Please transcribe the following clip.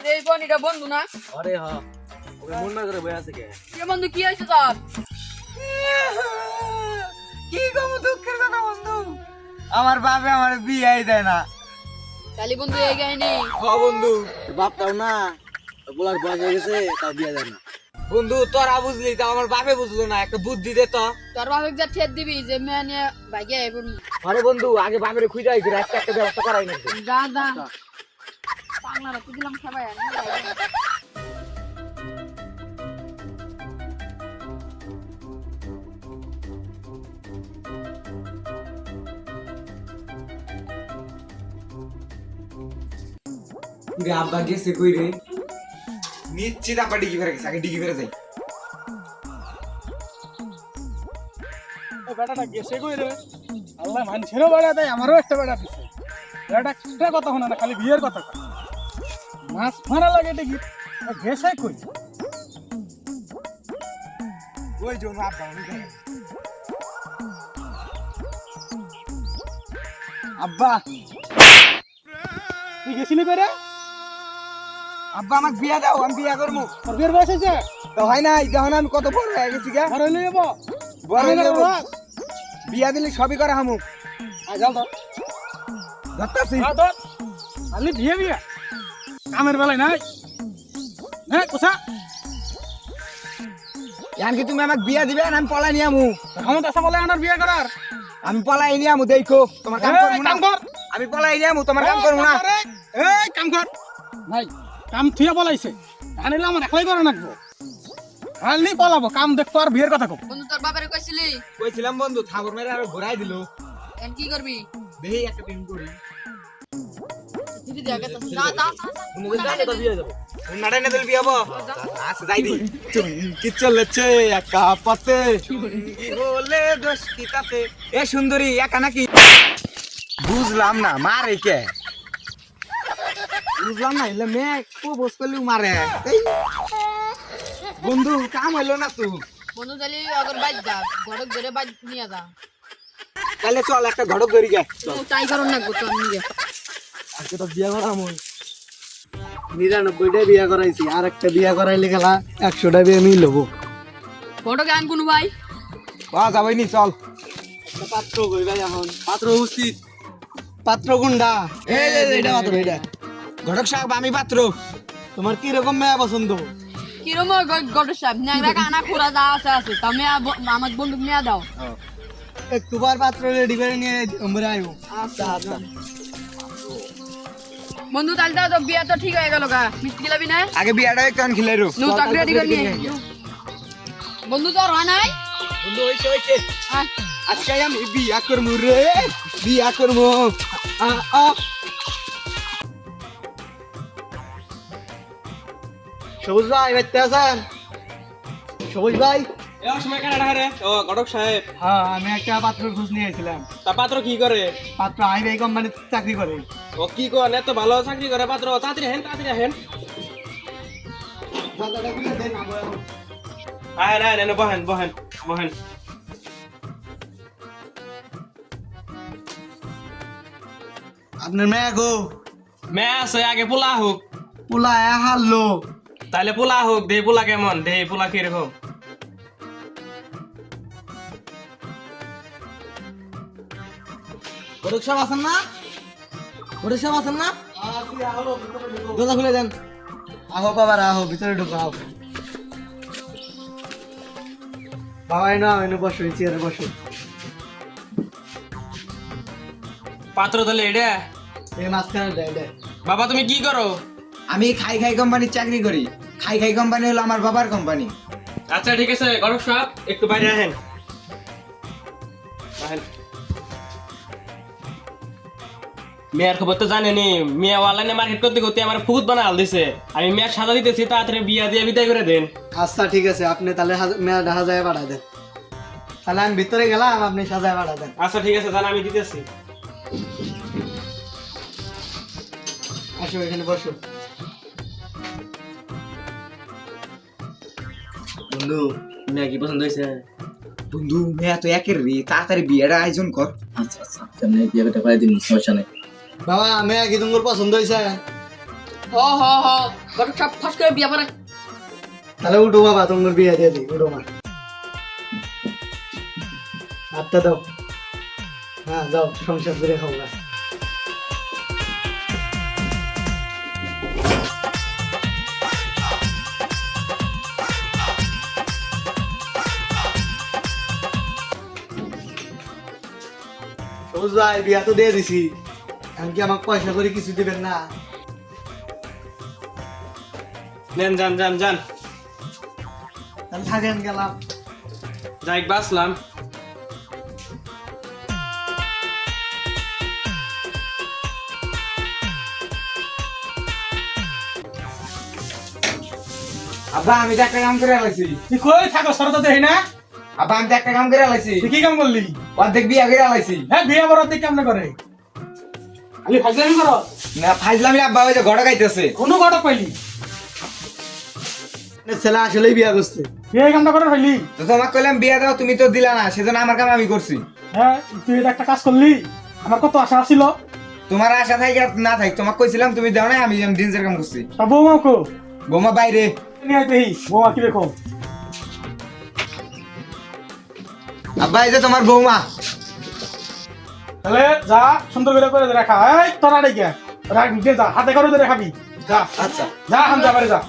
এই বনিটা বন্ধু না? আরে হ্যাঁ, ওকে মন না করে বই আছে কে? কে বন্ধু কি হয়েছে তোর? কি কম দুঃখের কথা বন্ধু, আমার বাপে আমার বিয়ে দেয় না। কালি বন্ধু এই গাইনি। হ বন্ধু, বাপটাও না, বলার বয়স হয়ে গেছে, তাও বিয়ে দেয় না। বন্ধু তোরা বুঝলি, তো আমার বাপে বুঝলো না, একটা বুদ্ধি দে তো। তোর বাপকে যা ঠেট দিবি যে মেয়ে নিয়ে ভাগে আইবো নি। আরে বন্ধু, আগে বাপের খুঁজে আইছি, একটা ব্যবস্থা করাই নাকি? দাদা পাগলা রাখতে দিলাম সবাই আমি রে আব্বা গেছে কই রে? নিশ্চিত আব্বা ডিগি ফেরে গেছে, আগে ডিগি ফেরে যাই। বেটাটা গেছে কই রে? আল্লাহ মানুষেরও বেড়া দেয়, আমারও একটা বেড়া দিছে। বেটা একটা কথা শোনা না, খালি বিয়ের কথা কয়। মাছ মারা লাগে দেখি গেছে কই? ওই জন্য আব্বা আমি যাই। আব্বা তুই গেছিলি বেড়ে? আব্বা আমাকে বিয়া দাও, আমি বিয়া করবো। তোর বিয়ের বয়স হয়েছে? তো হয় নাই, দেখো না আমি কত বড় হয়ে গেছি গা। ঘর হইলে যাবো? বড় হয়ে যাবো। বিয়া দিলে সবই করা হামু। যাও তো ধরতাছি। খালি বিয়ে বিয়ে কামের বেলায় নাই। হ্যাঁ কোথা কি তুমি আমাকে বিয়া দিবে না আমি পলাই নিয়ে আমু? ক্ষমতা আছে বলে আমার বিয়ে করার? আমি পলাই নিয়ে আমু, দেখো তোমার কাম এই, করবো না। কাম কর। আমি পলাই নিয়ে আমু, তোমার কাম করবো না। এই কাম কর। নাই কাম থুয়ে বলাইছে, আনিলে আমার একলাই করে রাখবো। খালি পলাবো, কাম দেখবো আর বিয়ের কথা কব। বন্ধু তোর বাবারে কইছিলি কইছিলাম বন্ধু, ঠাকুর মেরে আরো ঘুরাই দিল। এন কি করবি? দেখি একটা দিন করি। দিদি দেখা তো না না বিয়ে যাবো। নাড়াই না দিল বিয়া হবো। আচ্ছা যাই দি। কি চলেছে একা পাতে, বলে দোষ কি তাতে। এ সুন্দরী একা নাকি? বুঝলাম না, মারে কে? বুঝলাম না, এলে মেয়ে খুব বস করলেও মারে। এই, বন্ধু কাম হইলো না তো। বন্ধু তাহলে আগর বাইক যা ঘরক ধরে বাইক নিয়ে যা। তাহলে চল একটা ঘটক ধরি গে। ও তাই করন না গো তো আমি নিয়ে। আজকে তো বিয়ে করা আমি 99টা বিয়ে করাইছি, আর একটা বিয়ে করাইলে গেলা 100টা বিয়ে মিল হবো। ঘরক আন কোন ভাই? বা যাবই নি চল। পাত্র কই ভাই এখন? পাত্র উচিত। পাত্র গুন্ডা। এই যে এটা পাত্র এটা। ঘটক সাহেব আমি পাত্র। তোমার কি রকম মেয়ে পছন্দ? কিরম গড় সাহেব ন্যাংরা কানা খোরা যা আছে আছে তুমি আমার বন্ধু নিয়ে দাও। একবার পাত্র রেডি করে নিয়ে আমরা আইবো। আচ্ছা আচ্ছা। বন্ধু তাহলে তো বিয়া তো ঠিক হয়ে গেল গা। মিষ্টি গিলাবি না? আগে বিয়াটা একটু খিলাইরো। নু তাক রেডি করে নিয়ে বন্ধু তো আর হয় নাই? বন্ধু হইছে হইছে। হ্যাঁ আজকে আমি বিয়া করমু রে, বিয়া করমু। সবুজ ভাই বাইতে আছেন? সবুজ ভাই? সময় কাটা রে ও ঘটক সাহেব, হ্যাঁ, আমি একটা পাত্রের খোঁজ নিয়েছিলাম। তা পাত্র কি করে? পাত্র হাইওয়ে কোম্পানিতে চাকরি করে। ও কি করে এত ভালো চাকরি করে পাত্র? তাড়াতাড়ি হেন তাড়াতাড়ি হেন। আয় না না বহেন বহেন বহেন। আপনার মেয়ে গো? মেয়ে আছে, আগে পোলা হোক। পোলা হারলো। তাইলে পোলা হোক, দে পোলা কেমন, দে পোলা কিরকম। ঘটক সাহেব আছেন না? ঘটক সাহেব আছেন না? দরজা খুলে দেন। আহো বাবার আহো, ভিতরে ঢুকো আহো। বাবা এনে বসো, চেয়ারে বসো। পাত্র তাহলে এটা এই মাঝখানে দেয় দেয়। বাবা তুমি কি করো? আমি খাই খাই কোম্পানির চাকরি করি। খাই খাই কোম্পানি হলো আমার বাবার কোম্পানি। আচ্ছা ঠিক আছে ঘটক সাহেব, একটু বাইরে আহেন। আহেন। মেয়ের খবর তো জানেনি, মেয়ে অনলাইনে মার্কেট করতে করতে আমার ফুকুত বানা হাল দিছে। আমি মেয়ের সাজা দিতেছি, তাড়াতাড়ি বিয়া দিয়ে বিদায় করে দেন। আচ্ছা ঠিক আছে, আপনি তাহলে মেয়ে দেখা যায় পাঠা দেন। তাহলে আমি ভিতরে গেলাম, আপনি সাজায় পাঠা দেন। আচ্ছা ঠিক আছে, জান আমি দিতেছি। আসো এখানে বসো। বন্ধু মেয়ে কি পছন্দ হয়েছে? বন্ধু মেয়া তো একের রে, তাড়াতাড়ি বিয়েটা আয়োজন কর। আচ্ছা আচ্ছা, বিয়ে করতে পারি দিন, সমস্যা নেই। বাবা মেয়ে কি তোমার পছন্দ হয়েছে? হ হ হ ঘটক সাহেব ফাঁস করে বিয়া পড়া তাহলে উঠো বাবা, তোমার বিয়ে দিয়ে দিই, উঠো মা। হাতটা দাও। হ্যাঁ যাও, সংসার করে খাও গা। ভাই বিয়া তো দিয়ে দিছি, এমনকি আমাকে পয়সা করে কিছু দিবেন না? নেন যান যান যান, তাহলে থাকেন, গেলাম। যাই বাসলাম। আব্বা আমি তো একটা কাম করে আলাইছি। তুই কই থাকো সরতা দেই না? আব্বা আমি তো একটা কাম করে আলাইছি। তুই কি কাম করলি? অর্ধেক বিয়া করে আলাইছি। হ্যাঁ বিয়ে বরাত দিয়ে কেমনে করে? খালি ফাজলামি করো? না ফাইজলামি আব্বা, ওই যে ঘটা গাইতেছে। কোনো ঘটক পাইলি? ছেলে আসলেই বিয়া করছে। বিয়ে এই কামটা করে ফেলি? তো তোমাকে কইলাম বিয়া দাও, তুমি তো দিলা না, সেজন্য আমার কাম আমি করছি। হ্যাঁ তুই এটা একটা কাজ করলি, আমার কত আশা ছিল। তোমার আশা থাকি আর না থাকি, তোমাকে কইছিলাম তুমি দাও না, আমি ডিন্সের কাম করছি। তা বৌমা কো? বৌমা বাইরে। নিয়ে আইতেই বৌমা কি দেখো। আব্বা এই যে তোমার বৌমা। তাহলে যা সুন্দর করে রাখা। এই তোরা রেখে রাখ, নিজে যা হাতে করে রাখাবি। যা আচ্ছা যা হাম যা বাড়ি যা।